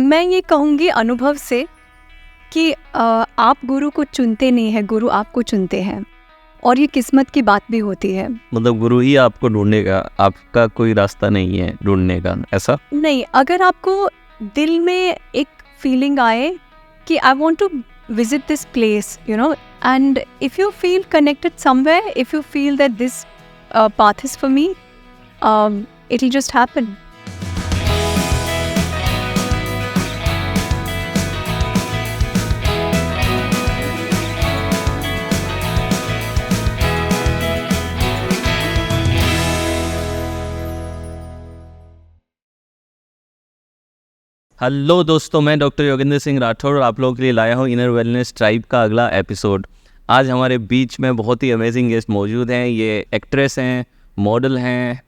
मैं ये कहूँगी अनुभव से कि आप गुरु को चुनते नहीं है, गुरु आपको चुनते हैं, और ये किस्मत की बात भी होती है। मतलब गुरु ही आपको ढूंढेगा, आपका कोई रास्ता नहीं है ढूंढने का, ऐसा नहीं। अगर आपको दिल में एक फीलिंग आए कि I want to visit this place, you know, and if you feel connected somewhere, if you feel that this path is for me, it'll just happen. Hello दोस्तों, मैं डॉक्टर योगेंद्र सिंह राठौर और आप लोगों के लिए लाया हूँ इनर वेलनेस ट्राइब का अगला एपिसोड। आज हमारे बीच में बहुत ही अमेजिंग गेस्ट मौजूद हैं। ये एक्ट्रेस हैं, मॉडल हैं,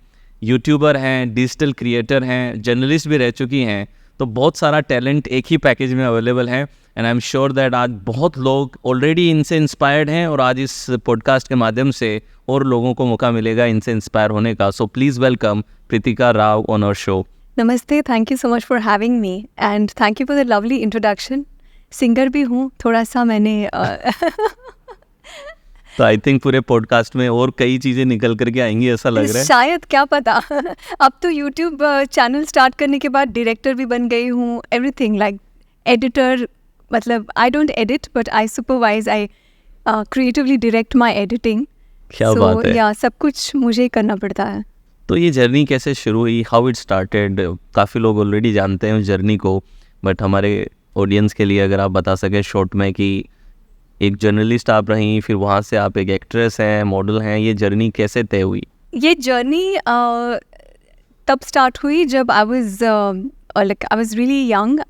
यूट्यूबर हैं, डिजिटल क्रिएटर हैं, जर्नलिस्ट भी रह चुकी हैं। तो बहुत सारा टैलेंट एक ही पैकेज में अवेलेबल है and I am sure that आज बहुत लोग ऑलरेडी इनसे इंस्पायर्ड हैं और आज इस पॉडकास्ट के माध्यम से और लोगों को मौका मिलेगा इनसे इंस्पायर होने का। So please welcome Pritika Rao on our show. नमस्ते, thank you so much for having me and thank you for the lovely introduction. Singer भी हूँ थोड़ा सा मैंने तो आई थिंक पूरे पॉडकास्ट में और कई चीज़ें निकल करके आएंगी, ऐसा लग रहा है। शायद, क्या पता। अब तो यूट्यूब चैनल स्टार्ट करने के बाद डायरेक्टर भी बन गई हूँ, एवरीथिंग लाइक एडिटर। मतलब I don't edit but I supervise, I creatively direct my editing. क्या बात है। या सब कुछ मुझे ही करना पड़ता है। तो ये जर्नी कैसे शुरू हुई, हाउ इट स्टार्टेड? काफ़ी लोग ऑलरेडी जानते हैं उस जर्नी को, बट हमारे ऑडियंस के लिए अगर आप बता सकें शॉर्ट में कि एक जर्नलिस्ट आप रहीं, फिर वहाँ से आप एक एक्ट्रेस हैं, मॉडल हैं, ये जर्नी कैसे तय हुई? ये जर्नी तब स्टार्ट हुई जब I was really young.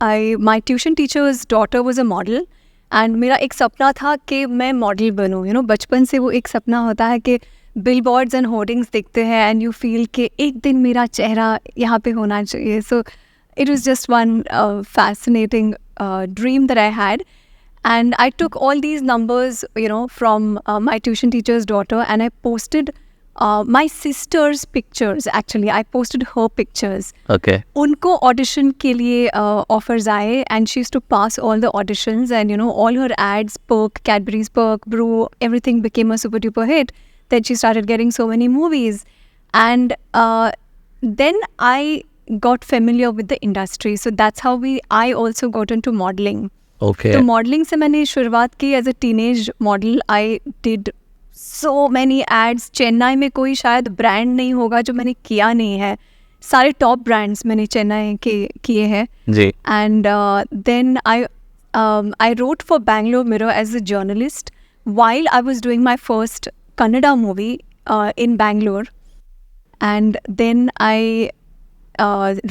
My tuition teachers daughter was a model and मेरा एक सपना था कि मैं मॉडल बनूं। यू नो, बचपन से वो एक सपना होता है कि बिलबोर्ड्स एंड होर्डिंग्स दिखते हैं एंड यू फील कि एक दिन मेरा चेहरा यहाँ पे होना चाहिए। So it was just one fascinating dream that I had, and I took all these numbers, you know, from my tuition teacher's daughter, and I posted my sister's pictures. Actually, I posted her pictures. Okay. उनको audition के लिए offers आए and she used to pass all the auditions, and you know, all her ads, Perk, Cadbury's Perk, Brew, everything became a super duper hit. Then she started getting so many movies, and then I got familiar with the industry. So that's how I also got into modeling. Okay. तो modeling से मैंने शुरुआत की as a teenage model. I did so many ads. Chennai में कोई शायद brand नहीं होगा जो मैंने किया नहीं है। सारे टॉप ब्रांड्स मैंने चेन्नई के किए हैं जी। And then I wrote for Bangalore Mirror as a journalist while I was doing my first Kannada movie in Bangalore. And then I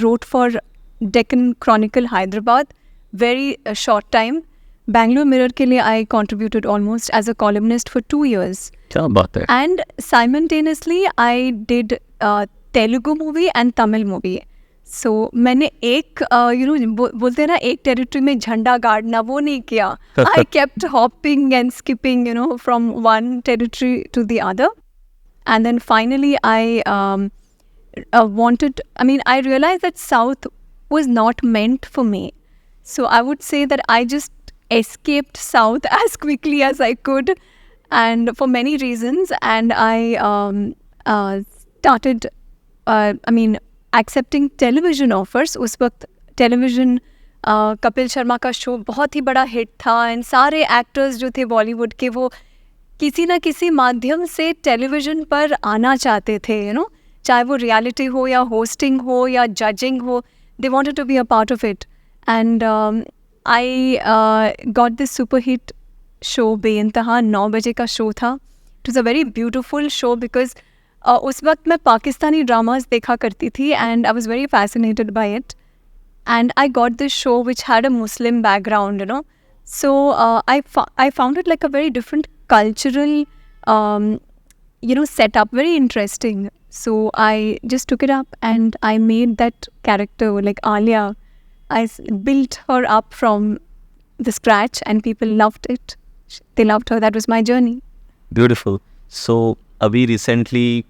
wrote for Deccan Chronicle Hyderabad, very short time. Bangalore Mirror के लिए I contributed almost as a columnist for 2 years. क्या बात है। And simultaneously I did Telugu movie and Tamil movie. So मैंने एक बोलते हैं ना, एक टेरिटरी में झंडा गाड़ना, वो नहीं किया। I kept hopping and skipping, you know, from one territory to the other. And then finally I I realized that South was not meant for me. So I would say that I just escaped South as quickly as I could, and for many reasons. And I started, accepting television offers. उस वक्त television Kapil Sharma का show बहुत ही बड़ा hit था and सारे actors जो थे बॉलीवुड के, वो किसी ना किसी माध्यम से टेलीविज़न पर आना चाहते थे। यू नो, चाहे वो रियलिटी हो या होस्टिंग हो या जजिंग हो, they wanted to be a part of it. And I got this super hit show Beintehaa, 9 बजे का शो था। It was a very beautiful show because उस वक्त मैं पाकिस्तानी ड्रामाज देखा करती थी and I was very fascinated by it, and I got this show which had a Muslim background, you know. So I found it like a very different cultural setup, very interesting. So I just took it up and I made that character like Alia. I built her up from the scratch and people loved it. They loved her. That was my journey. Beautiful. So अभी recently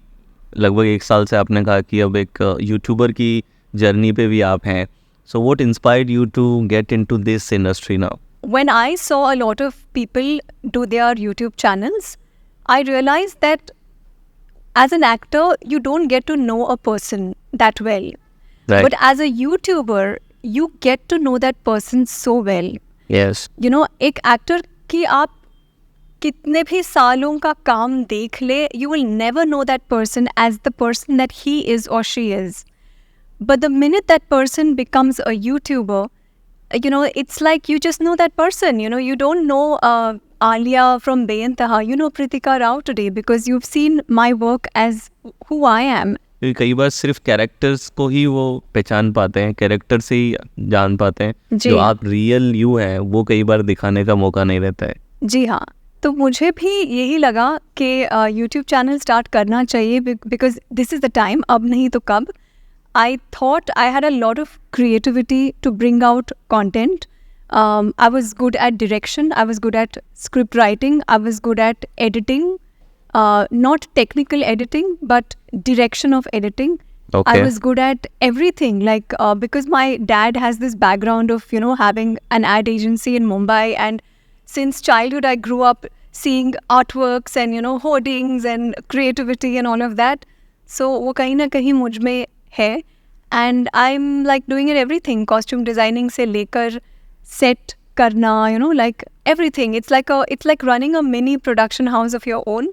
लगभग 1 साल से आपने कहा कि अब एक YouTuber की जर्नी पे भी आप हैं, So what inspired you to get into this industry now? When I saw a lot of people do their YouTube channels, I realized that as an actor, you don't get to know a person that well. Right. But as a YouTuber, you get to know that person so well. Yes. You know, एक actor की आप कितने भी सालों का काम देख ले, you will never know that person as the person that he is or she is. But the minute that person becomes a YouTuber, you know, it's like you just know that person. You know, you don't know Alia from Beyantaha. You know Preetika Rao today because you've seen my work as who I am. क्योंकि कई बार सिर्फ characters को ही वो पहचान पाते हैं, character से ही जान पाते हैं. जी. जो आप रियल यू हैं वो कई बार दिखाने का मौका नहीं रहता है. जी हाँ, तो मुझे भी यही लगा कि YouTube चैनल स्टार्ट करना चाहिए because this is the time, अब नहीं तो कब. I thought I had a lot of creativity to bring out content. I was good at direction. I was good at script writing. I was good at editing. Not technical editing, but direction of editing. Okay. I was good at everything. Like because my dad has this background of, you know, having an ad agency in Mumbai, and since childhood I grew up seeing artworks and, you know, hoardings and creativity and all of that. So वो कहीं ना कहीं मुझ में है. And I'm like doing it everything, costume designing से लेकर set करना, you know, like everything. It's like running a mini production house of your own.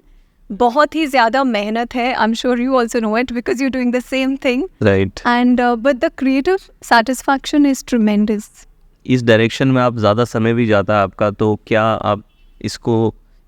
बहुत ही ज़्यादा मेहनत है. I'm sure you also know it because you're doing the same thing. Right. And but the creative satisfaction is tremendous. इस direction में आप ज़्यादा समय भी जाता है आपका, तो क्या आप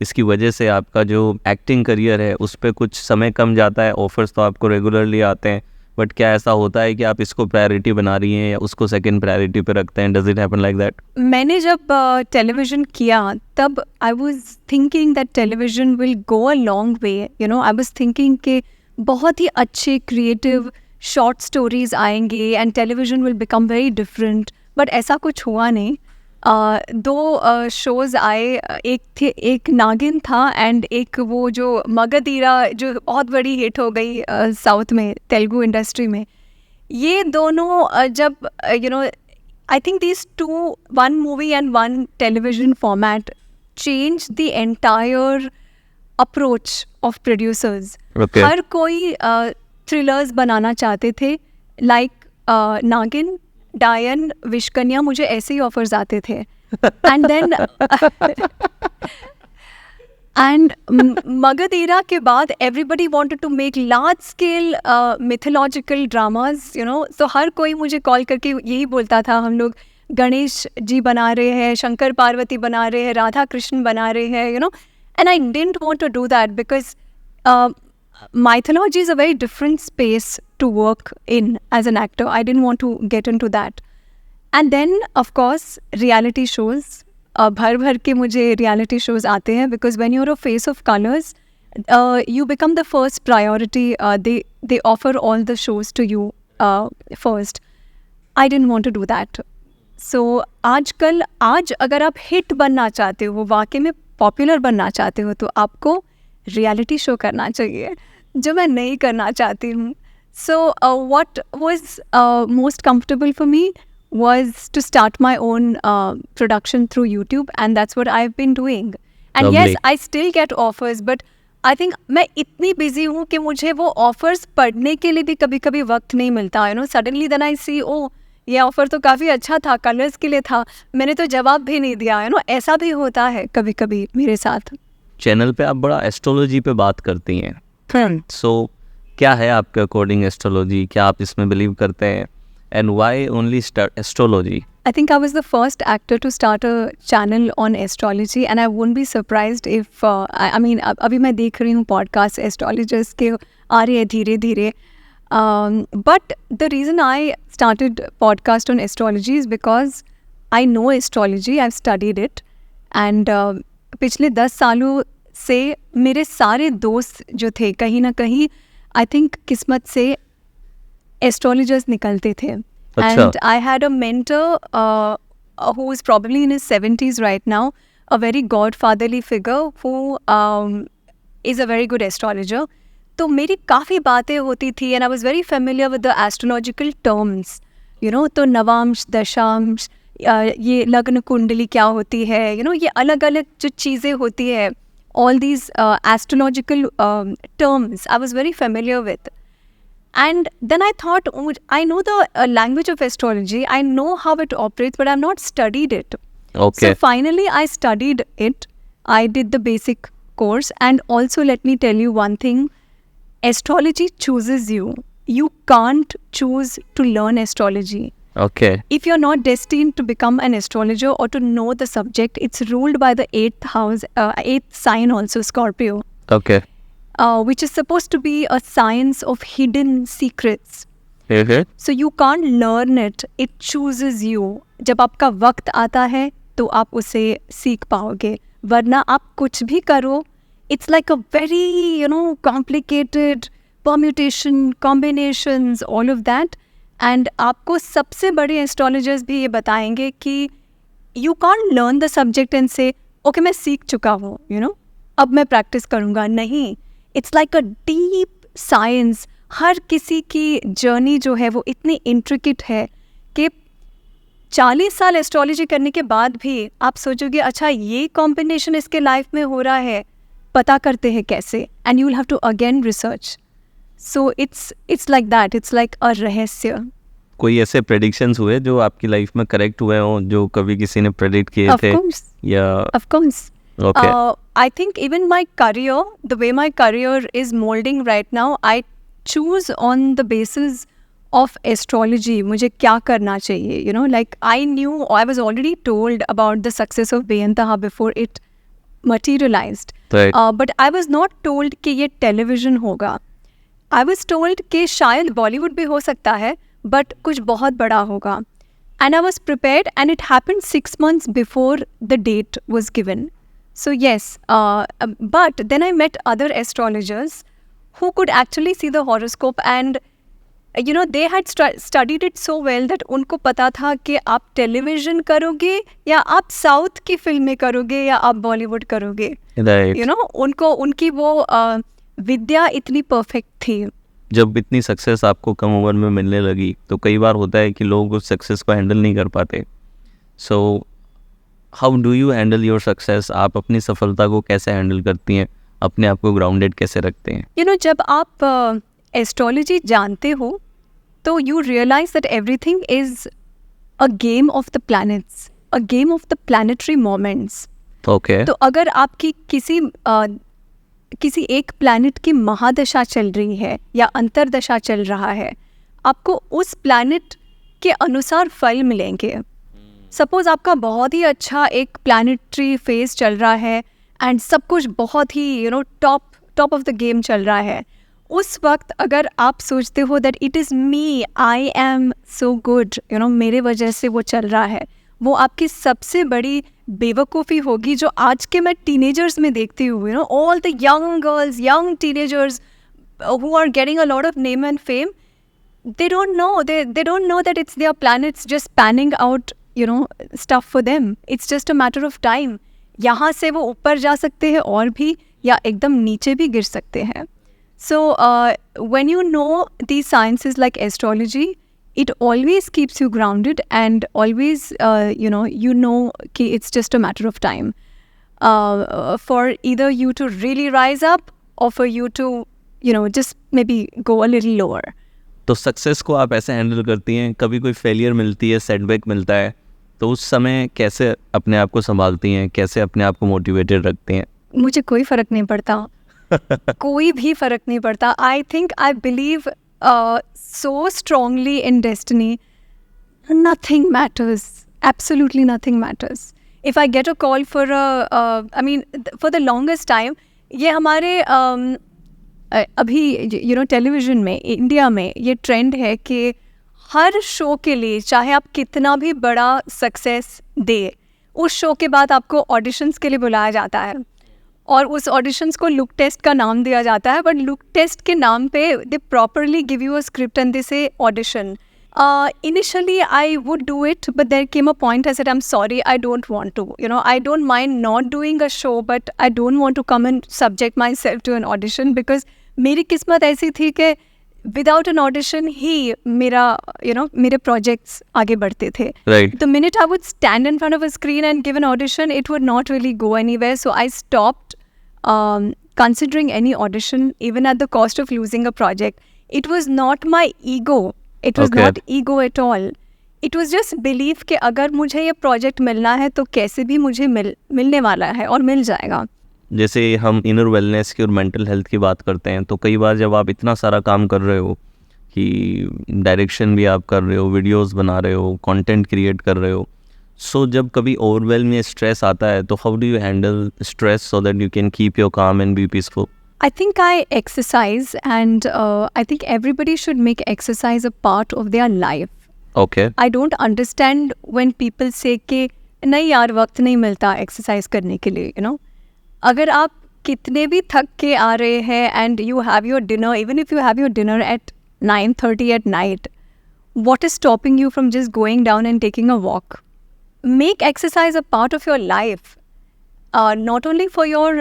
इसकी वजह से आपका जो एक्टिंग करियर है उस पर कुछ समय कम जाता है? ऑफर्स तो आपको रेगुलरली आते हैं, बट क्या ऐसा होता है कि आप इसको प्रायोरिटी बना रही हैं या उसको सेकंड प्रायोरिटी पे रखते हैं? Does it happen like that? मैंने जब टेलीविज़न किया तब I was thinking that television will go a long way. You know, I was thinking कि बहुत ही अच्छे क्रिएटिव शॉर्ट स्टोरीज आएंगे and television will become very different. But ऐसा कुछ हुआ नहीं. दो शोज़ आए, एक नागिन था एंड एक वो जो मगधीरा जो बहुत बड़ी हिट हो गई साउथ में, तेलुगु इंडस्ट्री में. ये दोनों जब you know, I think these two, one movie and one television format change the entire approach of producers. हर कोई थ्रिलर्स बनाना चाहते थे, लाइक नागिन, डायन, विशकन्या, मुझे ऐसे ही ऑफर्स आते थे. एंड देन एंड मगधीरा के बाद everybody wanted to make large scale mythological dramas, you know. So हर कोई मुझे कॉल करके यही बोलता था, हम लोग गणेश जी बना रहे हैं, शंकर पार्वती बना रहे हैं, राधा कृष्ण बना रहे हैं, you know. And I didn't want to do that because mythology is a very different space to work in as an actor. I didn't want to get into that. And then, of course, reality shows. भर के मुझे reality shows आते हैं because when you're a face of colors, you become the first priority. They offer all the shows to you first. I didn't want to do that. So आज अगर आप hit बनना चाहते हो, वाकई में पॉपुलर बनना चाहते हो, तो आपको रियलिटी शो करना चाहिए, जो मैं नहीं करना चाहती हूँ. So what was most comfortable for me was to start my own production through YouTube, and that's what I've been doing. And Lovely. yes, I still get offers, but I think मैं इतनी busy हूँ कि मुझे वो offers पढ़ने के लिए भी कभी कभी वक्त नहीं मिलता. You know, suddenly then I see, oh, ये ऑफ़र तो काफ़ी अच्छा था, कलर्स के लिए था, मैंने तो जवाब भी नहीं दिया. You know, ऐसा भी होता है कभी कभी मेरे साथ. चैनल पे आप बड़ा एस्ट्रोलॉजी पे बात करती हैं. सो क्या है आपके अकॉर्डिंग एस्ट्रोलॉजी? क्या आप इसमें बिलीव करते हैं? And why only astrology? I think I was the first actor to start a channel on astrology, and I wouldn't be surprised if I mean अभी मैं देख रही हूँ podcast astrologers के आ रहे हैं धीरे धीरे. But the reason I started podcast on astrology is because I know astrology, I've studied it, and पिछले 10 सालों से मेरे सारे दोस्त जो थे कहीं ना कहीं आई थिंक किस्मत से एस्ट्रोलॉजर्स निकलते थे. And I had a mentor who is probably in his 70s right now, a very godfatherly figure who is a very good astrologer. तो मेरी काफ़ी बातें होती थी and I was very familiar with the astrological terms. तो नवांश, दशांश, ये लग्न कुंडली क्या होती है, ये अलग अलग जो चीज़ें होती है, all these astrological terms I was very familiar with. And then I thought, I know the language of astrology, I know how it operates, but I've not studied it. Okay. So finally I studied it. I did the basic course. And also, let me tell you one thing, astrology chooses you. You can't choose to learn astrology. Okay. If you're not destined to become an astrologer or to know the subject, it's ruled by the 8th house, 8th sign also, Scorpio. Okay. Which is supposed to be a science of hidden secrets. Mm-hmm. So you can't learn it. It chooses you. जब आपका वक्त आता है तो आप उसे सीख पाओगे, वरना आप कुछ भी करो, it's like a very complicated permutation, combinations, all of that. And आपको सबसे बड़े एस्ट्रोलॉजर्स भी ये बताएंगे कि you can't learn the subject and say, okay, मैं सीख चुका हूँ, अब मैं प्रैक्टिस करूँगा. नहीं, it's like a deep science. हर किसी की जर्नी जो है वो इतनी इंट्रिकेट है कि 40 साल एस्ट्रोलॉजी करने के बाद भी आप सोचोगे, अच्छा ये कॉम्बिनेशन इसके लाइफ में हो रहा है, पता करते हैं कैसे, and you will have to again research. So it's like that, it's like a रहस्य. कोई ऐसे प्रेडिक्शंस हुए जो आपकी लाइफ में करेक्ट हुए हों, जो कभी किसी ने प्रेडिक्ट किए थे? या of course. Okay. I think even my career, the way my career is molding right now, I choose on the basis of astrology. मुझे क्या करना चाहिए, like I knew, I was already told about the success of बेयंतहा before it materialized. Right. But I was not told कि ये television होगा. I was told कि शायद बॉलीवुड भी हो सकता है, but कुछ बहुत बड़ा होगा. And I was prepared, and it happened 6 months before the date was given. So yes, but then I met other astrologers who could actually see the horoscope, and they had studied it so well that उनको पता था कि आप television करोगे या आप south की फिल्में करोगे या आप बॉलीवुड करोगे. Right. उनको उनकी वो विद्या इतनी परफेक्ट थी. जब इतनी सक्सेस आपको कम उम्र में मिलने लगी तो कई बार होता है कि लोग उस सक्सेस को हैंडल नहीं कर पाते. So how do you handle your success? आप अपनी सफलता को कैसे हैंडल करती हैं? अपने आप को ग्राउंडेड कैसे रखते हैं? जब आप एस्ट्रोलॉजी जानते हो तो you realise that everything is a game of the planets, a game of the planetary moments. Okay. तो अगर आपकी किसी एक प्लैनेट की महादशा चल रही है या अंतरदशा चल रहा है, आपको उस प्लैनेट के अनुसार फल मिलेंगे. सपोज आपका बहुत ही अच्छा एक प्लैनेटरी फेज चल रहा है एंड सब कुछ बहुत ही टॉप ऑफ द गेम चल रहा है, उस वक्त अगर आप सोचते हो that it is me, I am so good, मेरे वजह से वो चल रहा है, वो आपकी सबसे बड़ी बेवकूफ़ी होगी जो आज के मैं टीनेजर्स में देखती हूँ. All the young girls, young teenagers who are getting a lot of name and fame, they don't know that it's their planets just panning out stuff for them. It's just a matter of time. यहाँ से वो ऊपर जा सकते हैं और भी, या एकदम नीचे भी गिर सकते हैं. So when you know these sciences like astrology, it always keeps you grounded, and always you know कि it's just a matter of time for either you to really rise up or for you to just maybe go a little lower. तो success को आप ऐसे handle करती हैं, कभी कोई failure मिलती है, सेटबैक मिलता है, तो उस समय कैसे अपने आप को संभालती हैं, कैसे अपने आप को मोटिवेटेड रखती हैं? मुझे कोई फ़र्क नहीं पड़ता. कोई भी फ़र्क नहीं पड़ता. I think I believe so strongly in destiny. Nothing matters. Absolutely nothing matters. If I get a call for for the longest time, ये हमारे अभी टेलीविज़न में, इंडिया में ये ट्रेंड है कि हर शो के लिए चाहे आप कितना भी बड़ा सक्सेस दे, उस शो के बाद आपको ऑडिशंस के लिए बुलाया जाता है, और उस ऑडिशंस को लुक टेस्ट का नाम दिया जाता है. बट लुक टेस्ट के नाम पे they properly give you a script and they say audition. Initially I would do it, but there came a point I said, I'm sorry, I don't want to. I don't mind not doing a show, but I don't want to come and subject myself to an audition, because मेरी किस्मत ऐसी थी कि without an audition ही मेरा मेरे projects आगे बढ़ते थे. Right. The minute I would stand in front of a screen and give an audition, it would not really go anywhere. So I stopped considering any audition, even at the cost of losing a project. It was not my ego. It was Okay. not ego at all. It was just belief कि अगर मुझे ये project मिलना है तो कैसे भी मुझे मिलने वाला है और मिल जाएगा. जैसे हम इनर वेलनेस की और मेंटल हेल्थ की बात करते हैं, तो कई बार जब आप इतना सारा काम कर रहे हो कि डायरेक्शन भी आप कर रहे हो, वीडियोस बना रहे हो, कंटेंट क्रिएट कर रहे हो, सो जब कभी ओवरवेलम या स्ट्रेस आता है तो how do you handle stress so that you can keep your काम and be peaceful? I think I exercise, and I think everybody should make exercise a part of their life. Okay. I don't understand when people say कि नहीं यार वक्त नहीं मिलता exercise करने के लिए, अगर आप कितने भी थक के आ रहे हैं and you have your dinner, even if you have your dinner at 9:30 at night, what is stopping you from just going down and taking a walk? Make exercise a part of your life, not only for your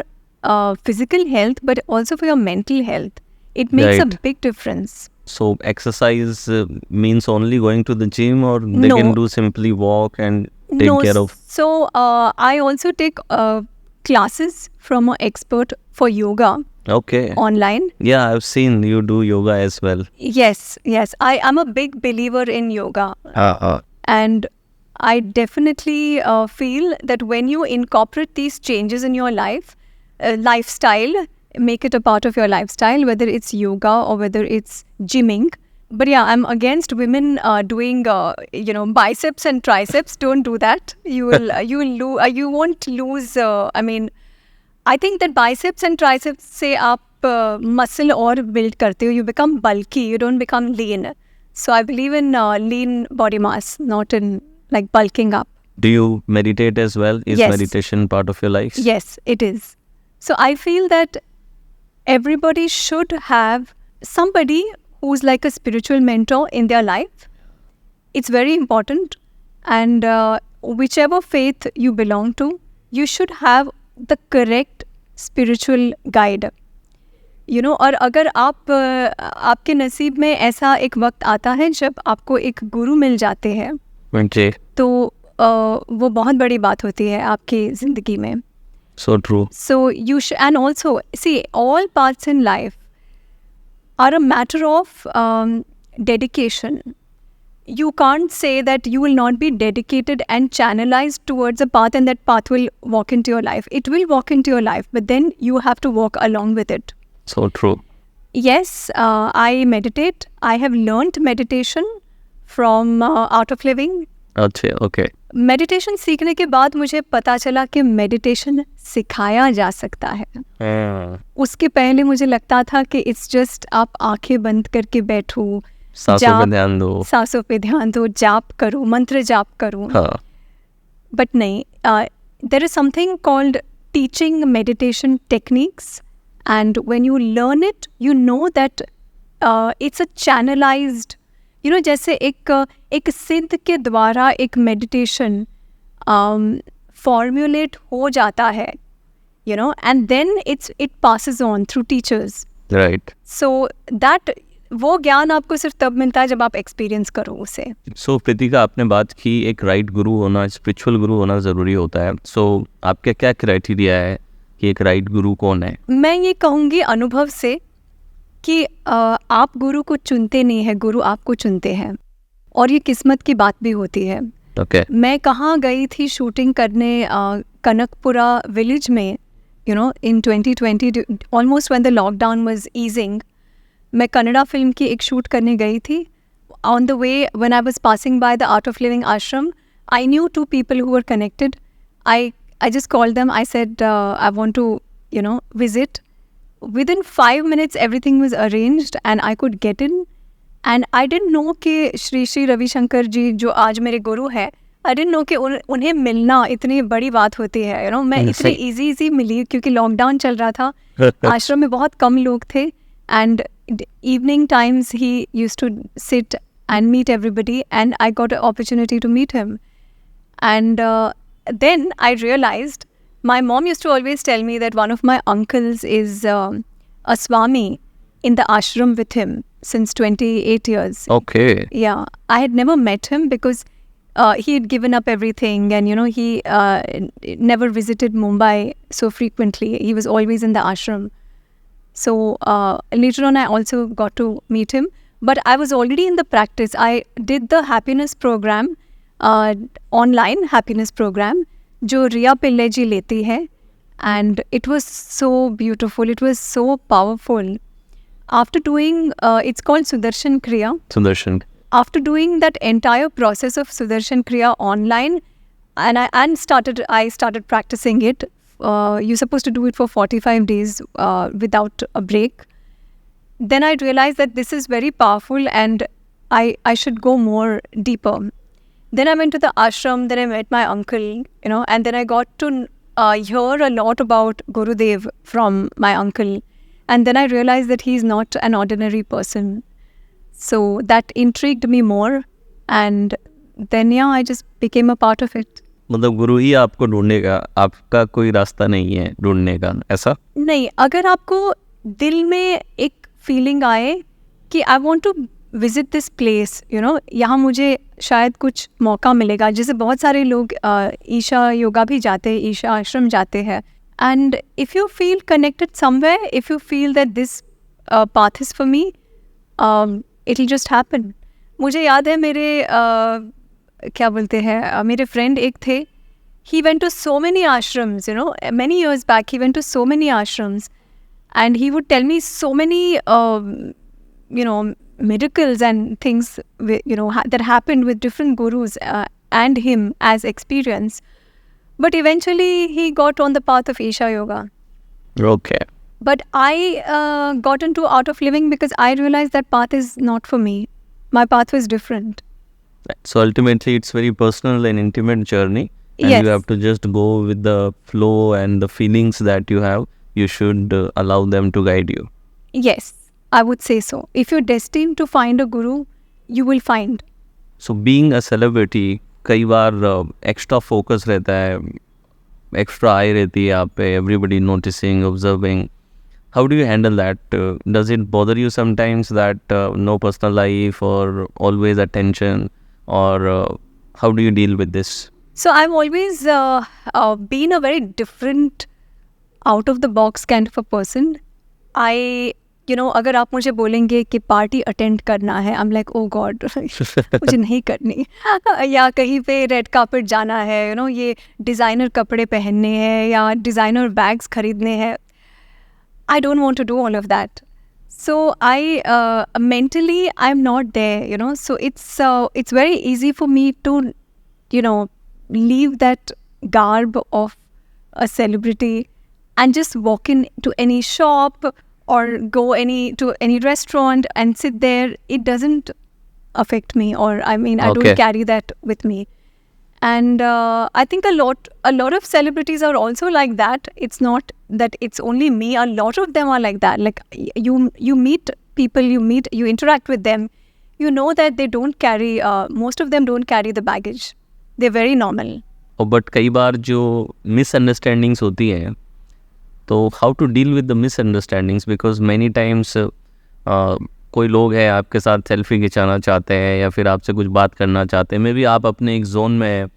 physical health but also for your mental health. It makes a Right. big difference. So exercise means only going to the gym, or they No. can do simply walk and take care of? So I also take classes from an expert for yoga Okay. online. Yeah, I've seen you do yoga as well. Yes, I am a big believer in yoga. And I definitely feel that when you incorporate these changes in your life, lifestyle, make it a part of your lifestyle, whether it's yoga or whether it's gymming. But yeah, I'm against women doing biceps and triceps. Don't do that. You won't lose. I think that biceps and triceps से आप muscle और build करते हो. You become bulky. You don't become lean. So I believe in lean body mass, not in like bulking up. Do you meditate as well? Is Yes. meditation part of your life? Yes, it is. So I feel that everybody should have somebody who's like a spiritual mentor in their life. It's very important. And whichever faith you belong to, you should have the correct spiritual guide. और अगर आपके नसीब में ऐसा एक वक्त आता है जब आपको एक गुरु मिल जाते हैं, जी. तो वो बहुत बड़ी बात होती है आपकी ज़िंदगी में. So true. So you should, and also see, all paths in life are a matter of dedication. You can't say that you will not be dedicated and channelized towards a path and that path will walk into your life. It will walk into your life, but then you have to walk along with it. So true. Yes, I meditate. I have learned meditation from Art of Living. अच्छा, okay. Meditation सीखने के बाद मुझे पता चला कि meditation सिखाया जा सकता है. उसके पहले मुझे लगता था कि इट्स जस्ट आप आंखें बंद करके बैठो, सांसों पे ध्यान दो. सांसों पे ध्यान दो, जाप करो, मंत्र जाप करो. हाँ. बट नहीं, there is something called teaching meditation techniques, and when you learn it you know that it's a channelised, जैसे एक सिद्ध के द्वारा एक मेडिटेशन फॉर्मुलेट हो जाता है, and then it passes on through teachers. Right. So that वो ज्ञान आपको सिर्फ तब मिलता है जब आप एक्सपीरियंस करो उसे. सो प्रीतिका, आपने बात की एक राइट गुरु होना, स्पिरिचुअल गुरु होना ज़रूरी होता है. सो आपका क्या क्राइटेरिया है कि एक राइट गुरु कौन है? मैं ये कहूँगी अनुभव से कि आप गुरु को चुनते नहीं है, गुरु आपको चुनते हैं, और ये किस्मत की बात भी होती है. Okay. मैं कहाँ गई थी शूटिंग करने, कनकपुरा विलेज में, in 2020, almost when the lockdown was easing. मैं कन्नड़ा फिल्म की एक शूट करने गई थी. On the way, when I was passing by the Art of Living ashram, I knew two people who were connected. I just called them. I said, I want to, visit. Within 5 minutes, everything was arranged and I could get in. And I didn't know कि श्री रवि शंकर जी जो आज मेरे गुरु हैं, I didn't know कि उन्हें मिलना इतनी बड़ी बात होती है. मैं इतनी easy मिली क्योंकि लॉकडाउन चल रहा था. आश्रम में बहुत कम लोग थे. And evening times he used to sit and meet everybody, and I got an opportunity to meet him. And then I realized, my mom used to always tell me that one of my uncles is a Swami in the ashram with him. since 28 years. Okay. Yeah, I had never met him because he had given up everything, and he never visited Mumbai so frequently. He was always in the ashram. So later on, I also got to meet him. But I was already in the practice. I did the happiness program, online happiness program, जो रिया पिल्ले जी लेती है, and it was so beautiful. It was so powerful. After doing, it's called Sudarshan Kriya. Sudarshan. After doing that entire process of Sudarshan Kriya online, and I started practicing it. You're supposed to do it for 45 days without a break. Then I realized that this is very powerful and I should go more deeper. Then I went to the ashram, then I met my uncle, and then I got to hear a lot about Gurudev from my uncle. And then I realized that he's not an ordinary person. So that intrigued me more. And then, yeah, I just became a part of it. मतलब गुरु ही आपको ढूंढेगा, आपका कोई रास्ता नहीं है ढूंढने का, ऐसा? नहीं, अगर आपको दिल में एक फीलिंग आए कि I want to visit this place, यहाँ मुझे शायद कुछ मौका मिलेगा. जैसे बहुत सारे लोग ईशा योगा भी जाते हैं, ईशा आश्रम जाते हैं. And if you feel connected somewhere, if you feel that this path is for me, it will just happen. मुझे याद है मेरे क्या बोलते हैं, मेरे फ्रेंड एक थे. He went to so many ashrams, many years back he went to so many ashrams, and he would tell me so many miracles and things that happened with different gurus and him as experience. But eventually he got on the path of Isha Yoga. Okay. But I got into art of living because I realized that path is not for me. My path was different. So ultimately it's very personal and intimate journey, and Yes. you have to just go with the flow and the feelings that you have. You should allow them to guide you. Yes, I would say so. If you're destined to find a guru, you will find. So being a celebrity, कई बार extra focus रहता है, extra eye रहती है आप पे, everybody noticing, observing. How do you handle that? Does it bother you sometimes that no personal life or always attention, or how do you deal with this? So I've always been a very different, out of the box kind of a person. अगर आप मुझे बोलेंगे कि party attend करना है, I'm like, oh God, मुझे नहीं करनी. या कहीं पे रेड कार्पेट जाना है, ये डिज़ाइनर कपड़े पहनने हैं या डिज़ाइनर बैग्स खरीदने हैं. I don't want to do all of that. So I mentally I'm not there, So it's very easy for me to, leave that garb of a celebrity and just walk in to any shop or go to any restaurant and sit there. It doesn't affect me, or I Okay. don't carry that with me. And I think a lot of celebrities are also like that. It's not that it's only me. A lot of them are like that. Like you meet people, you interact with them. You know that they don't carry, most of them don't carry the baggage. They're very normal. But कई बार जो misunderstandings होती हैं, तो how to deal with the misunderstandings, because many times कोई लोग हैं आपके साथ सेल्फी खिंचाना चाहते हैं या फिर आपसे कुछ बात करना चाहते हैं, मे बी आप अपने एक जोन में हैं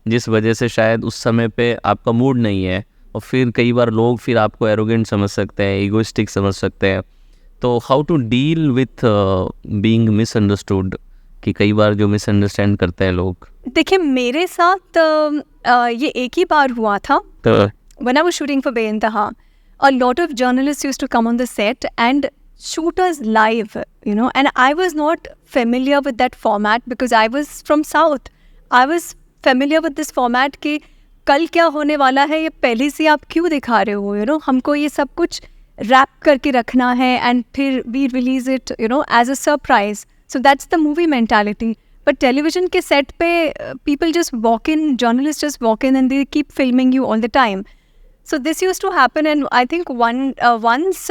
जिस वजह से शायद उस समय पे आपका मूड नहीं है, और फिर कई बार लोग फिर आपको एरोगेंट समझ सकते हैं, ईगोइस्टिक समझ सकते हैं. तो how to deal with being misunderstood, कि कई बार जो मिसअंडरस्टैंड करते हैं लोग. देखिए, मेरे साथ ये एक ही बार हुआ था. When I was shooting for Beintaha, a lot of journalists used to come on the set and shoot us live, and I was not familiar with that format because I was from South. I was familiar with this format कि कल क्या होने वाला है ये पहले से आप क्यों दिखा रहे हो, हमको ये सब कुछ रैप करके रखना है and फिर we release it, as a surprise. So that's the movie mentality. But television के set पे people just walk in, journalists just walk in and they keep filming you all the time. So this used to happen, and I think once,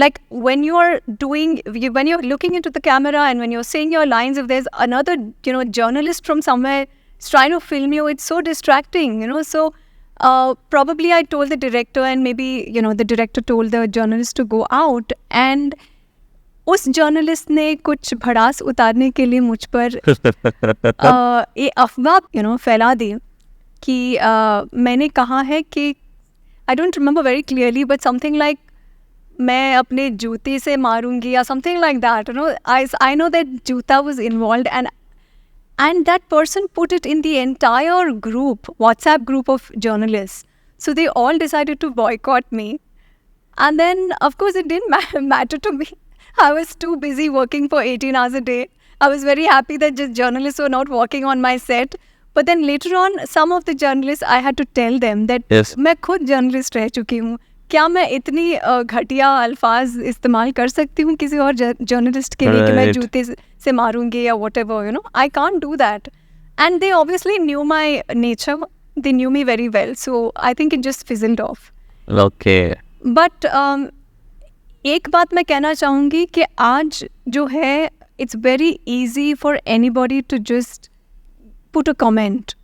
like when you're looking into the camera and when you're saying your lines, if there's another, journalist from somewhere is trying to film you, it's so distracting, So probably I told the director, and maybe, the director told the journalist to go out, and उस journalist ने कुछ भड़ास उतारने के लिए मुझ पर ये अफवाह फैला दी कि मैंने कहा है कि I don't remember very clearly but something like मैं अपने जूते से मारूंगी या something like that I know that जूता was involved and that person put it in the entire group, WhatsApp group of journalists. So they all decided to boycott me. And then, of course, it didn't matter to me. I was too busy working for 18 hours a day. I was very happy that just journalists were not working on my set. But then later on, some of the journalists, I had to tell them that Yes. मैं खुद journalist रह चुकी हूँ. क्या मैं इतनी घटिया अल्फाज इस्तेमाल कर सकती हूँ किसी और जर्नलिस्ट के लिए कि मैं Right. जूते से मारूंगी या whatever, I can't do that. And they obviously knew my nature. They knew me very well. So I think it just fizzled off. Okay. But एक बात मैं कहना चाहूँगी कि आज जो है it's very easy for anybody to just put a comment,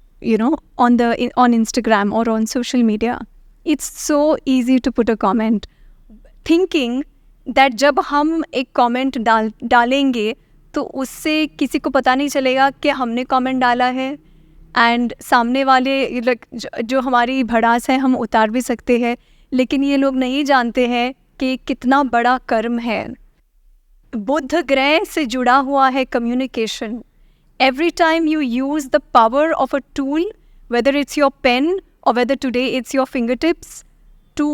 on Instagram or on social media. It's so easy to put a comment, thinking that जब हम एक comment डालेंगे तो उससे किसी को पता नहीं चलेगा कि हमने comment डाला है and सामने वाले जो हमारी भड़ास है हम उतार भी सकते हैं, लेकिन ये लोग नहीं जानते हैं कि कितना बड़ा कर्म है. बुध ग्रह से जुड़ा हुआ है communication. Every time you use the power of a tool, whether it's your pen or whether today it's your fingertips, to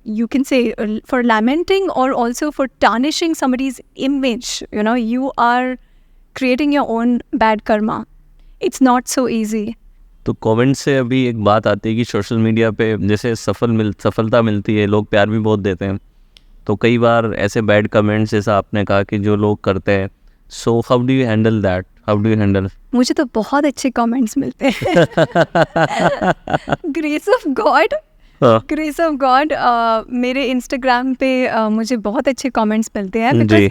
you can say for lamenting or also for tarnishing somebody's image, you are creating your own bad karma. It's not so easy. तो comment से अभी एक बात आती है कि social media पे जैसे सफलता मिलती है, लोग प्यार भी बहुत देते हैं, तो कई बार ऐसे बैड कमेंट्स जैसा आपने कहा कि जो लोग करते हैं, so how do you handle that? मुझे तो बहुत अच्छे कमेंट्स मिलते हैं. ग्रेस ऑफ गॉड मेरे इंस्टाग्राम पे मुझे बहुत अच्छे कमेंट्स मिलते हैं because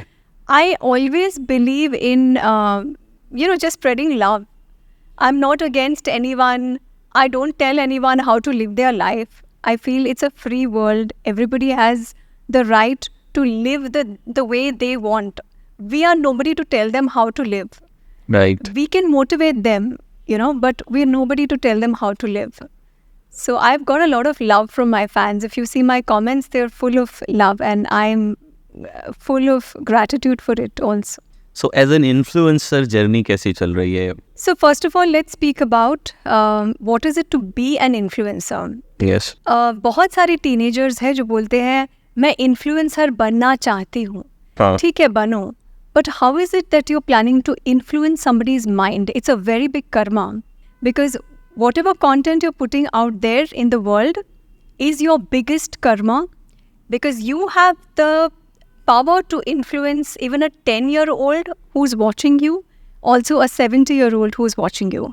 I always believe in just spreading love. I'm not against anyone. I don't tell anyone how to live their life. I feel it's a free world. Everybody has the right to live the way they want. We are nobody to tell them how to live. Right. We can motivate them, but we're nobody to tell them how to live. So I've got a lot of love from my fans. If you see my comments, they're full of love and I'm full of gratitude for it also. So as an influencer journey कैसी चल रही है? So first of all, let's speak about what is it to be an influencer. Yes. बहुत सारे teenagers हैं जो बोलते हैं मैं influencer बनना चाहती हूँ. ठीक है, बनो. But how is it that you're planning to influence somebody's mind? It's a very big karma. Because whatever content you're putting out there in the world is your biggest karma. Because you have the power to influence even a 10-year-old who's watching you, also a 70-year-old who's watching you.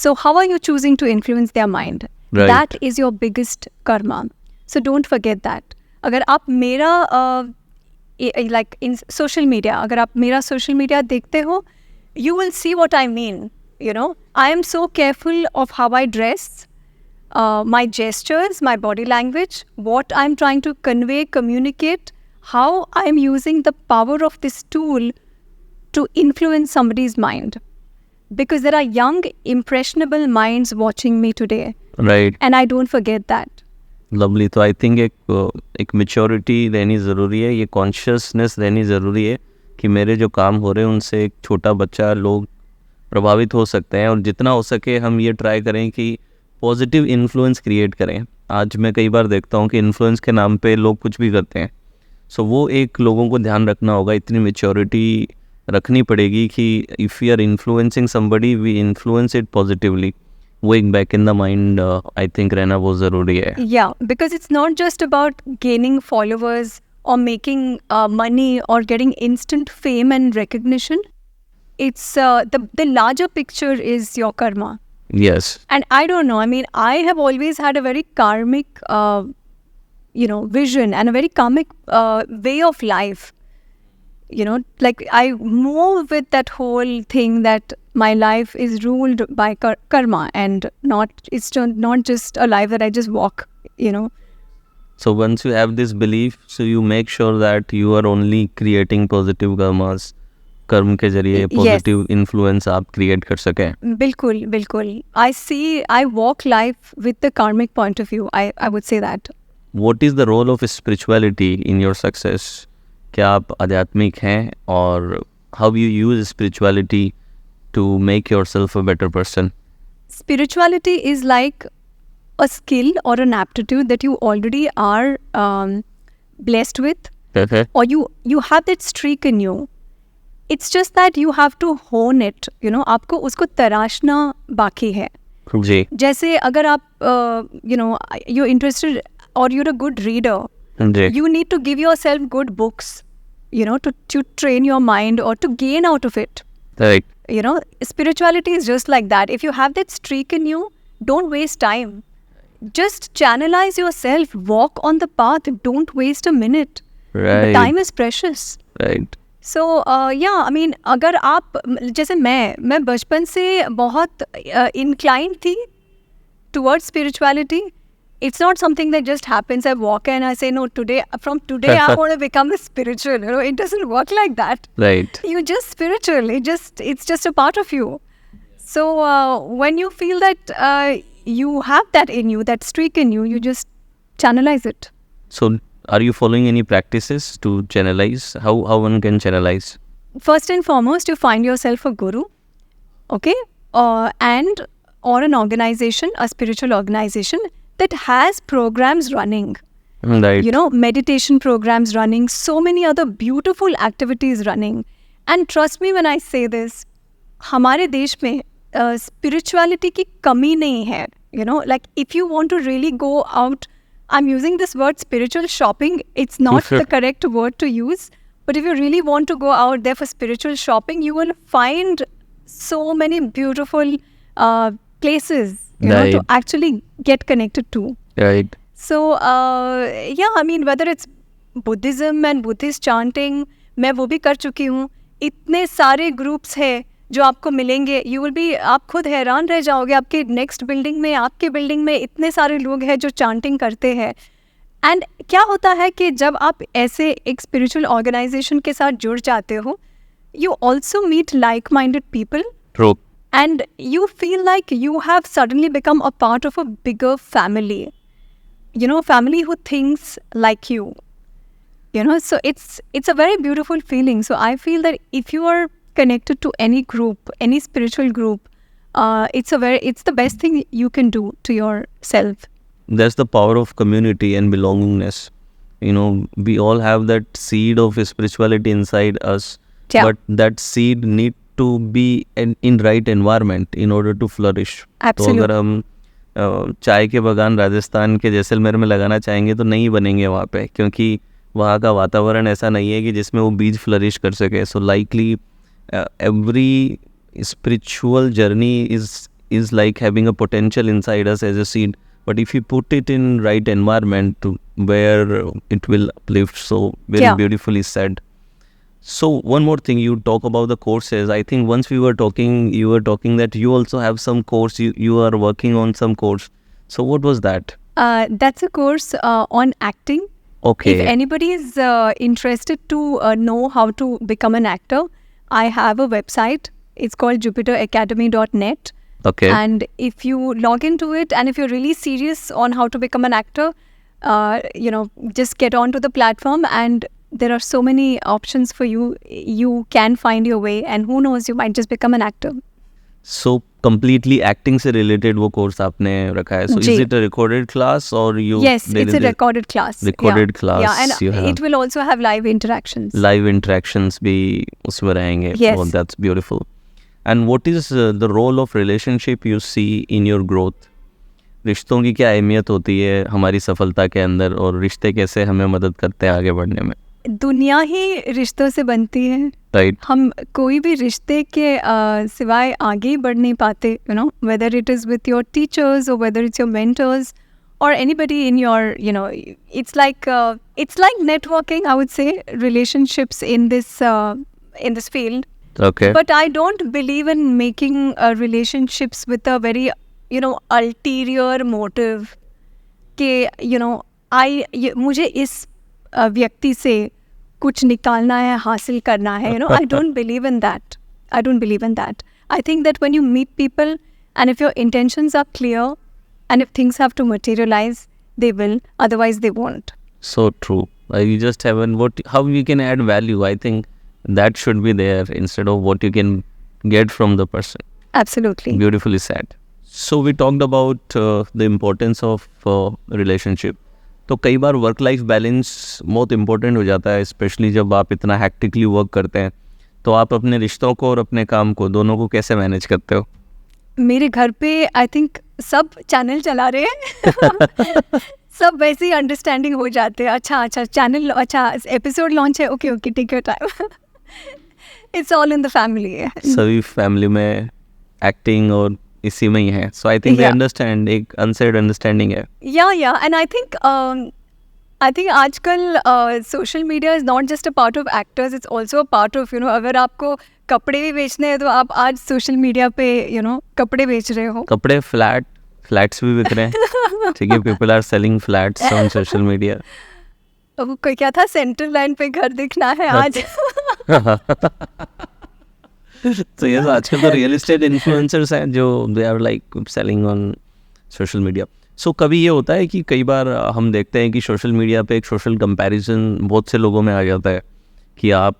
So how are you choosing to influence their mind? Right. That is your biggest karma. So don't forget that. अगर आप मेरा like in social media, अगर आप मेरा social media देखते हो, you will see what I mean. I am so careful of how I dress, my gestures, my body language, what I'm trying to convey, communicate, how I'm using the power of this tool to influence somebody's mind. Because there are young, impressionable minds watching me today. Right. And I don't forget that. Lovely. तो I think एक maturity रहनी ज़रूरी है, ये consciousness रहनी ज़रूरी है कि मेरे जो काम हो रहे हैं उनसे एक छोटा बच्चा, लोग प्रभावित हो सकते हैं, और जितना हो सके हम ये ट्राई करें कि पॉजिटिव इन्फ्लुएंस क्रिएट करें. आज मैं कई बार देखता हूँ कि इन्फ्लुएंस के नाम पे लोग कुछ भी करते हैं. सो वो एक लोगों को ध्यान रखना होगा, इतनी मेच्योरिटी रखनी पड़ेगी कि if you are influencing somebody, we influence it positively. वो एक back in the mind I think रहना बहुत ज़रूरी है. Yeah, because it's not just about gaining followers or making money or getting instant fame and recognition. It's the larger picture is your karma. Yes. And I don't know, I mean, I have always had a very karmic vision and a very karmic way of life. Like I move with that whole thing that my life is ruled by karma, and it's not just a life that I just walk. So once you have this belief, so you make sure that you are only creating positive karmas, कर्म के जरिए positive influence आप create कर सकें. बिल्कुल बिल्कुल. I walk life with the karmic point of view. I would say that. What is the role of spirituality in your success? क्या आप आध्यात्मिक हैं और how you use spirituality to make yourself a better person? Spirituality is like a skill or an aptitude that you already are blessed with, or you have that streak in you. It's just that you have to hone it. आपको उसको तराशना बाकी है. जी. जैसे अगर आप you're interested or you're a good reader, you need to give yourself good books, to train your mind or to gain out of it. Right. Spirituality is just like that. If you have that streak in you, don't waste time. Just channelize yourself, walk on the path, don't waste a minute. Right. The time is precious. Right. So, अगर आप जैसे मैं बचपन से बहुत inclined थी towards spirituality. It's not something that just happens. I walk and I say, no, from today I want to become a spiritual. It doesn't work like that. Right. You're just spiritual. It's just a part of you. So when you feel that you have that in you, that streak in you, you just channelize it. So are you following any practices to channelize? How one can channelize? First and foremost, you find yourself a guru, okay? And or an organization, a spiritual organization that has programs running. Right. Meditation programs running, so many other beautiful activities running. And trust me when I say this, हमारे देश में spirituality की कमी नहीं है. Like if you want to really go out, I'm using this word spiritual shopping. It's not the correct word to use. But if you really want to go out there for spiritual shopping, you will find so many beautiful places, to actually get connected to. Right. So, whether it's Buddhism and Buddhist chanting, मैं वो भी कर चुकी हूँ. इतने सारे groups है जो आपको मिलेंगे. आप खुद हैरान रह जाओगे. आपके next building में, आपके building में इतने सारे लोग हैं जो chanting करते हैं. एंड क्या होता है कि जब आप ऐसे एक स्पिरिचुअल ऑर्गेनाइजेशन के साथ जुड़ जाते हो, you also meet like minded people. True. And you feel like you have suddenly become a part of a bigger family, family who thinks like you. So it's a very beautiful feeling. So I feel that if you are connected to any group, any spiritual group, it's the best thing you can do to yourself. That's the power of community and belongingness. We all have that seed of spirituality inside us. Yeah. But that seed need to be in right environment in order to flourish. Absolutely. तो अगर हम चाय के बागान राजस्थान के जैसलमेर में लगाना चाहेंगे तो नहीं बनेंगे वहाँ पे, क्योंकि वहाँ का वातावरण ऐसा नहीं है कि जिसमें वो बीज फ्लरिश कर सके. So likely every spiritual journey is like having a potential inside us as a seed. But if you put it in right environment where it will uplift, so very beautifully said. So one more thing, you talk about the courses. I think once we were talking, you were talking that you also have some course, you are working on some course. So what was that? That's a course on acting. Okay. If anybody is interested to know how to become an actor, I have a website. It's called jupiteracademy.net. Okay. And if you log into it, and if you're really serious on how to become an actor, just get onto the platform, and there are so many options for you. You can find your way, and who knows, you might just become an actor. So completely acting से related वो course आपने रखा है. So is it a recorded class or you? Yes, it's a recorded class. Recorded class. Yeah, and it will also have live interactions. Live interactions भी उसमें रहेंगे. Yes. Oh, that's beautiful. And what is the role of relationship you see in your growth? रिश्तों की क्या अहमियत होती है हमारी सफलता के अंदर, और रिश्ते कैसे हमें मदद करते हैं आगे बढ़ने में? दुनिया ही रिश्तों से बनती है. Right. हम कोई भी रिश्ते के सिवाय आगे ही बढ़ नहीं पाते. Whether it is with your teachers or whether it's your mentors or anybody in your, it's like networking, I would say, relationships in this field. Okay. But I don't believe in making relationships with a very, ulterior motive. कि, मुझे इस व्यक्ति से कुछ निकालना है, हासिल करना है, I don't believe in that. I think that when you meet people and if your intentions are clear and if things have to materialize, they will, otherwise they won't. So true. You just haven't how you can add value. I think that should be there instead of what you can get from the person. Absolutely. Beautifully said. So we talked about the importance of relationship. तो कई बार work life balance बहुत important हो जाता है, specially जब आप इतना हैक्टिकली work करते हैं. तो आप अपने रिश्तों को और अपने काम को दोनों को कैसे मैनेज करते हो? मेरे घर पे आई थिंक सब चैनल चला रहे हैं सब वैसे ही अंडरस्टैंडिंग हो जाते हैं. अच्छा चैनल, अच्छा एपिसोड लॉन्च है, okay take your time. It's all in the family. सभी फैमिली में एक्टिंग और इसी में ही है. So I think they understand, एक अनसेड अंडरस्टैंडिंग है. या एंड आई थिंक आजकल social media is not just a part of actors, it's also a part of अगर आपको कपड़े भी बेचने हैं तो आप आज सोशल मीडिया पे कपड़े बेच रहे हो. कपड़े, फ्लैट्स भी बिक रहे हैं. ठीक है, people are selling flats on social media. अब कोई क्या था, सेंट्रल लाइन पे घर दिखना है आज. तो ये आजकल तो रियल एस्टेट इन्फ्लुएंसर्स हैं जो they are like selling on social media. So कभी ये होता है कि कई बार हम देखते हैं कि सोशल मीडिया पे एक सोशल कंपैरिजन बहुत से लोगों में आ जाता है कि आप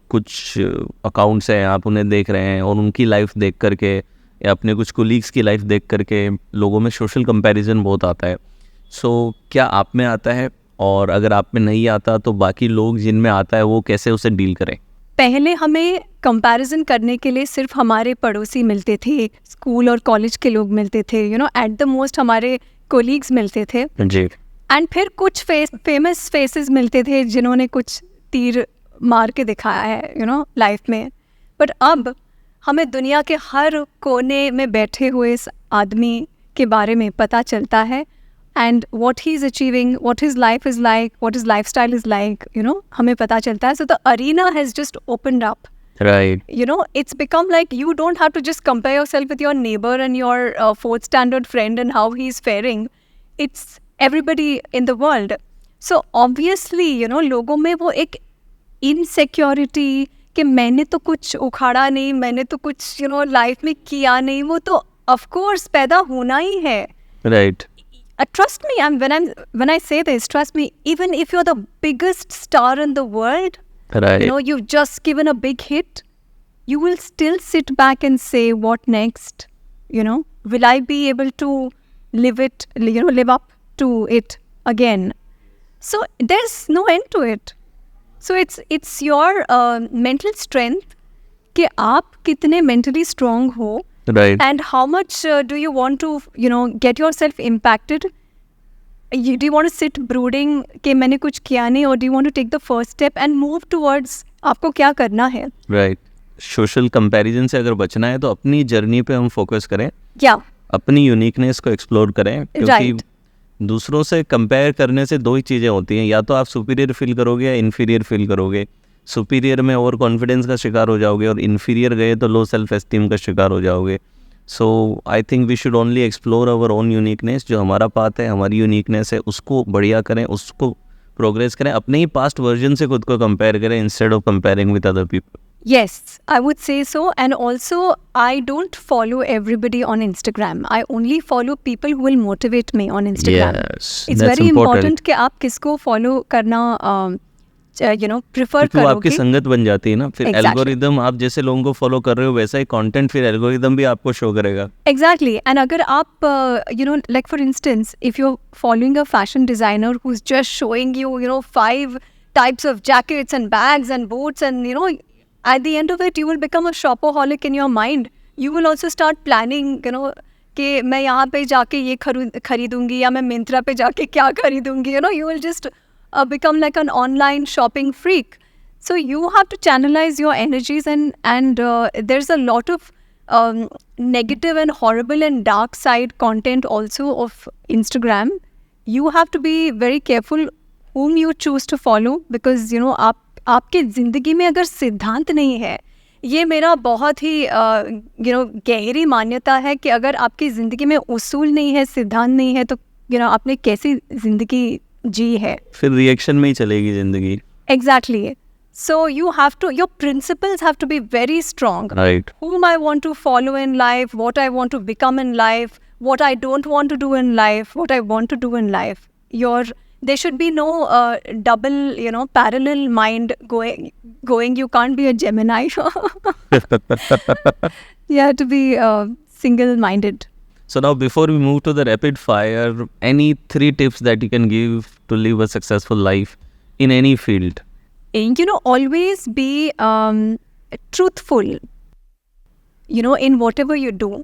कुछ अकाउंट्स हैं, आप उन्हें देख रहे हैं और उनकी लाइफ देख करके या अपने कुछ कोलीग्स की लाइफ देख करके लोगों में सोशल कंपैरिजन बहुत आता है. सो क्या आप में आता है, और अगर आप में नहीं आता तो बाकी लोग जिनमें आता है वो कैसे उसे डील करें? पहले हमें कंपैरिजन करने के लिए सिर्फ हमारे पड़ोसी मिलते थे, स्कूल और कॉलेज के लोग मिलते थे, एट द मोस्ट हमारे कोलीग्स मिलते थे जी. एंड फिर कुछ फेमस फेसेस मिलते थे जिन्होंने कुछ तीर मार के दिखाया है लाइफ में. बट अब हमें दुनिया के हर कोने में बैठे हुए इस आदमी के बारे में पता चलता है and what he's achieving, what his life is like, what his lifestyle is like, हमें पता चलता है. So the arena has just opened up. Right. It's become like you don't have to just compare yourself with your neighbor and your fourth standard friend and how he's faring. It's everybody in the world. So obviously, लोगों में वो एक insecurity कि मैंने तो कुछ उखाड़ा नहीं, मैंने तो कुछ लाइफ में किया नहीं, वो तो of course पैदा होना ही है. Right. Trust me, when I say this, trust me, even if you're the biggest star in the world, right, you've just given a big hit, you will still sit back and say, what next? Will I be able to live up to it again? So there's no end to it. So it's your mental strength कि आप कितने mentally strong हो. Right. And how much do you want to, get yourself impacted? Do you want to sit brooding कि मैंने कुछ किया नहीं, or do you want to take the first step and move towards आपको क्या करना है? Right. सोशल कंपैरिजन से अगर बचना है तो अपनी जर्नी पे हम फोकस करें. Yeah. अपनी यूनिकनेस को एक्सप्लोर करें, क्योंकि Right. दूसरों से कंपेयर करने से दो ही चीज़ें होती हैं, या तो आप सुपीरियर फील करोगे या इन्फीरियर फील करोगे. सुपीरियर में ओवर कॉन्फिडेंस का शिकार हो जाओगे और इन्फीरियर गए तो लो सेल्फ एस्टीम का शिकार हो जाओगे. So I think we should only explore our own uniqueness. जो हमारा पाथ है, हमारी यूनिकनेस है, उसको बढ़िया करें, उसको प्रोग्रेस करें. अपने ही पास्ट वर्जन से खुद को कंपेयर करें instead of comparing with other people. Yes, I would say so. And also, I don't follow everybody on Instagram. I only follow people who will motivate me on Instagram. Yes, it's that's very important. important कि आप किसको follow करना prefer क्योंकि वो आपकी करोगे. संगत बन जाती है ना. फिर Exactly. एल्गोरिदम, आप जैसे लोगों को फॉलो कर रहे हो वैसा ही कंटेंट फिर एल्गोरिदम भी आपको शो करेगा. Exactly. And अगर आप like for instance, if you're following a fashion designer who's just showing you 5 types of jackets and bags and boots, and at the end of it you will become a shopaholic in your mind. You will also start planning कि मैं यहाँ पे जाके ये खरीदूंगी या मैं मिंत्रा पे जाके क्या खरीदूंगी. You will just become like an online shopping freak. So you have to channelize your energies, and there's a lot of negative and horrible and dark side content also of Instagram. You have to be very careful whom you choose to follow, because आपके ज़िंदगी में अगर सिद्धांत नहीं है, ये मेरा बहुत ही गहरी मान्यता है कि अगर आपकी ज़िंदगी में उसूल नहीं है, सिद्धांत नहीं है, तो आपने कैसी ज़िंदगी जी है. फिर रिएक्शन में ही चलेगी जिंदगी. Exactly. So you have to, your principles have to be very strong. Right. Whom I want to follow in life, what I want to become in life, what I don't want to do in life, what I want to do in life. There should be no double, parallel mind going. You can't be a Gemini. You have to be single-minded. So now before we move to the rapid fire, any 3 tips that you can give to live a successful life in any field? Always be truthful, in whatever you do.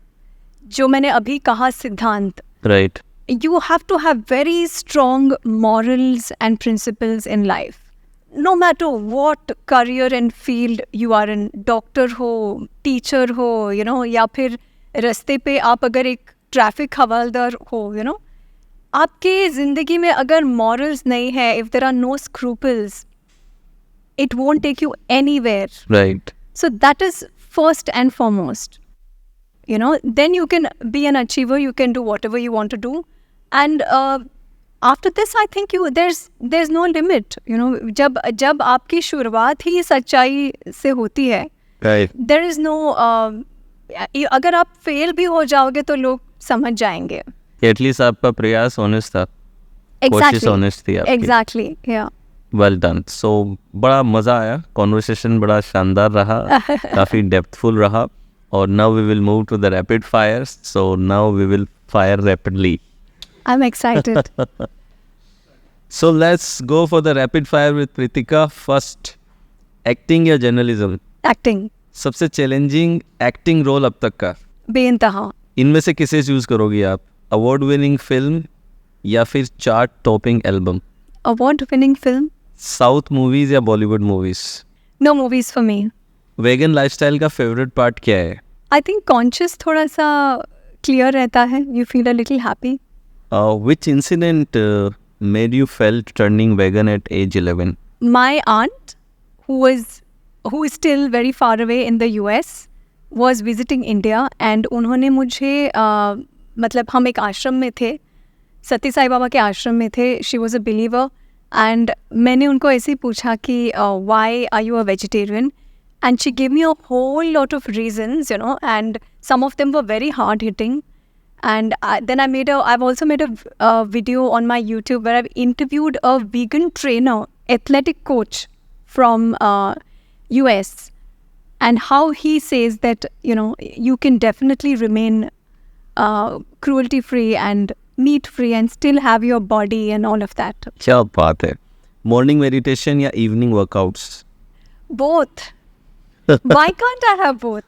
जो मैंने अभी कहा सिद्धांत. Right. You have to have very strong morals and principles in life. No matter what career and field you are in, doctor हो, teacher हो, या फिर रास्ते पे आप अगर एक ट्रैफिक हवालदार हो, आपके ज़िंदगी में अगर morals नहीं है, if there are no scruples, it won't take you anywhere. Right. So that is first and foremost. Then you can be an achiever, you can do whatever you want to do. And after this, I think there's no limit. जब आपकी शुरुआत ही सच्चाई से होती है, Right. there is no अगर आप fail भी हो जाओगे तो लोग समझ जाएंगे. At least आपका प्रयास honest था. कोशिश honest थी आपकी. Exactly. Yeah. Well done. So बड़ा मज़ा आया. Conversation बड़ा शानदार रहा. काफ़ी depthful रहा. और now we will move to the rapid fires. So now we will fire rapidly. I'm excited. So let's go for the rapid fire with Preetika. First, acting या journalism? Acting. सबसे challenging acting role अब तक का? बेइंतहा. इनमें से किसे choose करोगी आप? अवार्ड विनिंग फिल्म या फिर chart topping album? Award winning film? South movies या Bollywood movies? No movies for me. Vegan lifestyle का फेवरेट पार्ट क्या है? I think conscious थोड़ा सा clear रहता है. You feel a little happy. Which incident made you felt turning vegan at age 11? My aunt, who is still very far away in the US, was visiting India and उन्होंने मुझे मतलब हम एक आश्रम में थे, सती साई बाबा के आश्रम में थे. She was a believer and मैंने उनको ऐसे ही पूछा कि why are you a vegetarian? And she gave me a whole lot of reasons, and some of them were very hard hitting. And then I've also made a video on my YouTube where I've interviewed a vegan trainer, athletic coach from US, and how he says that, you can definitely remain cruelty free and meat free and still have your body and all of that. क्या बात है. Morning meditation या evening workouts? Both. Why can't I have both?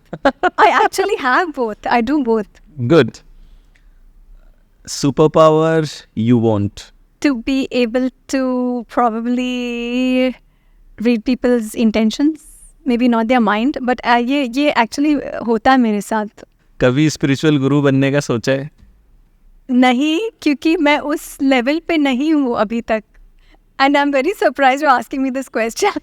I actually have both. I do both. Good. Superpower you want? To be able to probably read people's intentions, maybe not their mind, but ये actually होता है मेरे साथ. कभी spiritual गुरु बनने का सोचा है? नहीं, क्योंकि मैं उस लेवल पे नहीं हूँ अभी तक. And I'm very surprised you're asking me this question.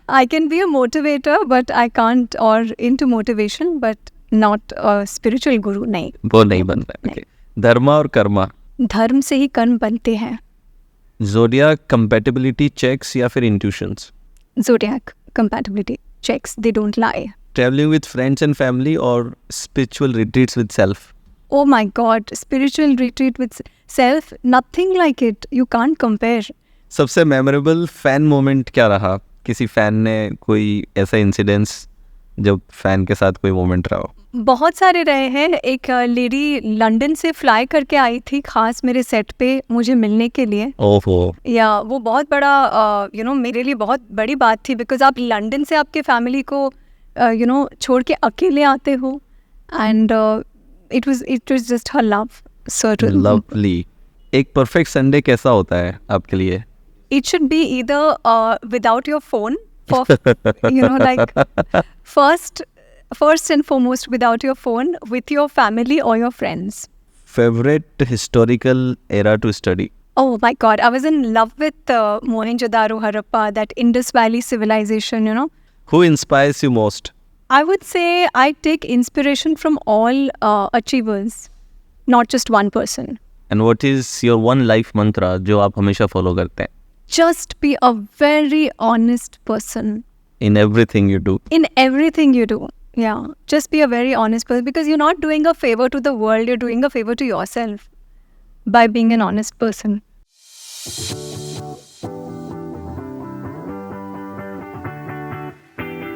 I can be a motivator, but I can't, or into motivation, but not a spiritual guru. नहीं. वो नहीं बन रहा. Okay. धर्म और कर्मा? धर्म से ही कर्म बनते हैं. Zodiac compatibility checks या फिर intuitions? Zodiac compatibility checks, they don't lie. Traveling with friends and family or spiritual retreats with self? Oh my God, spiritual retreat with self, nothing like it. You can't compare. सबसे memorable fan moment क्या रहा? किसी fan ने कोई ऐसा incidence जब fan के साथ कोई मोमेंट रहा हो? बहुत सारे रहे हैं. एक लेडी लंदन से फ्लाई करके आई थी खास मेरे सेट पे मुझे मिलने के लिए. ओहो. या वो बहुत बड़ा मेरे लिए बहुत बड़ी बात थी, बिकॉज आप लंदन से आपके फैमिली को छोड़ के अकेले आते हो. And it was just her love. Certainly. Lovely. एक परफेक्ट संडे कैसा होता है आपके लिए? It should be either without your phone, for like first and foremost without your phone, with your family or your friends. Favorite historical era to study? Oh my God, I was in love with Mohenjo-daro, Harappa, that Indus Valley civilization, Who inspires you most? I would say I take inspiration from all achievers, not just one person. And what is your one life mantra जो आप हमेशा follow करते हैं? Just be a very honest person in everything you do. in everything you do. Yeah, just be a very honest person, because you're not doing a favor to the world, you're doing a favor to yourself by being an honest person.